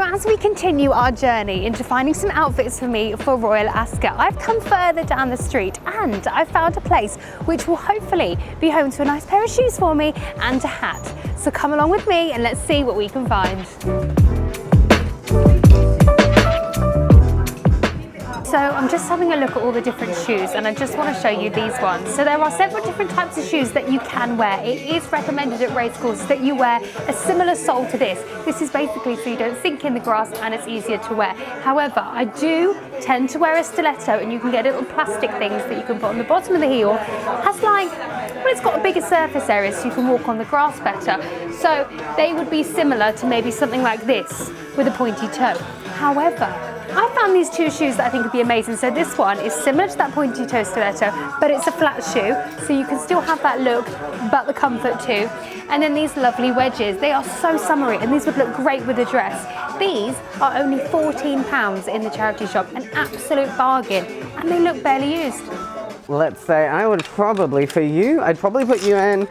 So as we continue our journey into finding some outfits for me for Royal Ascot, I've come further down the street and I found a place which will hopefully be home to a nice pair of shoes for me and a hat. So come along with me and let's see what we can find. So I'm just having a look at all the different shoes and I just want to show you these ones. So there are several different types of shoes that you can wear. It is recommended at racecourses that you wear a similar sole to this. This is basically so you don't sink in the grass and it's easier to wear. However, I do tend to wear a stiletto, and you can get little plastic things that you can put on the bottom of the heel. It has it's got a bigger surface area so you can walk on the grass better. So they would be similar to maybe something like this with a pointy toe. However, I found these two shoes that I think would be amazing. So this one is similar to that pointy toe stiletto, but it's a flat shoe, so you can still have that look, but the comfort too. And then these lovely wedges, they are so summery, and these would look great with a dress. These are only £14 in the charity shop, an absolute bargain, and they look barely used. Let's say I would probably, for you, I'd probably put you in,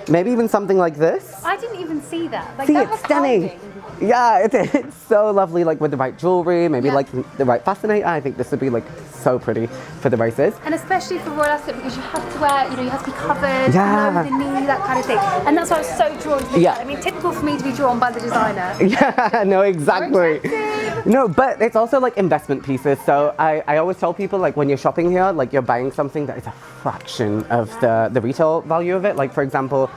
maybe even something like this. I didn't even see that. Like, see, that it's stunning. Holding. Yeah, it's so lovely, like with the right jewellery, maybe like the right fascinator. I think this would be like so pretty for the races. And especially for Royal Ascot, because you have to wear, you have to be covered, yeah, below the knee, that kind of thing. And that's why I was so drawn to this. I mean, typical for me to be drawn by the designer. Yeah, no, exactly. No, but it's also like investment pieces. So I always tell people, like when you're shopping here, like you're buying something that is a fraction of the retail value of it. Like for example,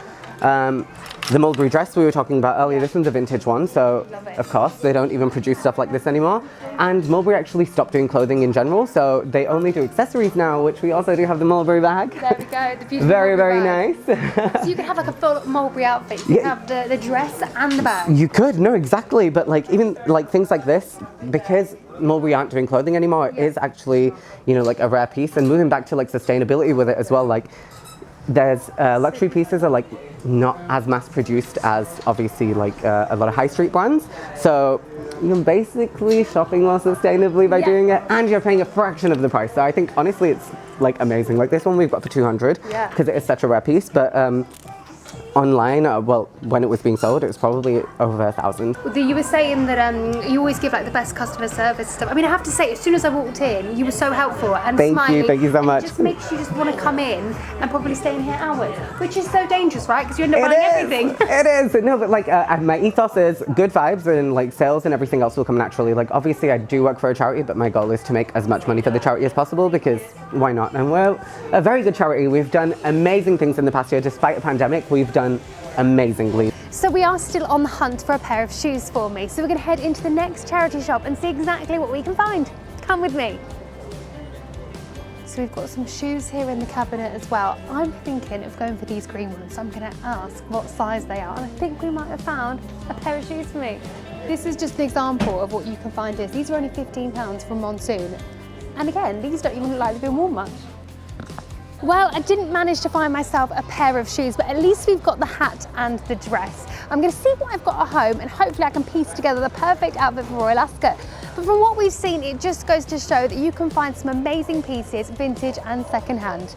the mulberry dress we were talking about earlier, this one's a vintage one, so of course they don't even produce stuff like this anymore. And Mulberry actually stopped doing clothing in general, so they only do accessories now, which we also do have the Mulberry bag. There we go, the beautiful very, Mulberry very bag. nice. So you could have like a full Mulberry outfit. You could have the dress and the bag. You could, no, exactly, but like even like things like this, because Mulberry aren't doing clothing anymore, it is actually, like a rare piece. And moving back to like sustainability with it as well, like there's luxury pieces are like not as mass produced as obviously like a lot of high street brands, so you're basically shopping more sustainably by doing it, and you're paying a fraction of the price. So I think honestly it's like amazing. Like this one we've got for 200 because it is such a rare piece, but online, well, when it was being sold, it was probably over 1,000. You were saying that you always give like the best customer service stuff. I mean, I have to say, as soon as I walked in, you were so helpful and smiling. Thank you so much. It just makes you just want to come in and probably stay in here hours, which is so dangerous, right? Because you end up buying everything. It is. No, but like my ethos is good vibes, and like sales and everything else will come naturally. Like obviously I do work for a charity, but my goal is to make as much money for the charity as possible, because why not? And we're a very good charity. We've done amazing things in the past year. Despite a pandemic, we've done amazingly. So we are still on the hunt for a pair of shoes for me. So we're going to head into the next charity shop and see exactly what we can find. Come with me. So we've got some shoes here in the cabinet as well. I'm thinking of going for these green ones. So I'm going to ask what size they are. And I think we might have found a pair of shoes for me. This is just an example of what you can find here. These are only £15 from Monsoon. And again, these don't even look like they've been worn much. Well, I didn't manage to find myself a pair of shoes, but at least we've got the hat and the dress. I'm going to see what I've got at home, and hopefully I can piece together the perfect outfit for Royal Ascot. But from what we've seen, it just goes to show that you can find some amazing pieces, vintage and second-hand.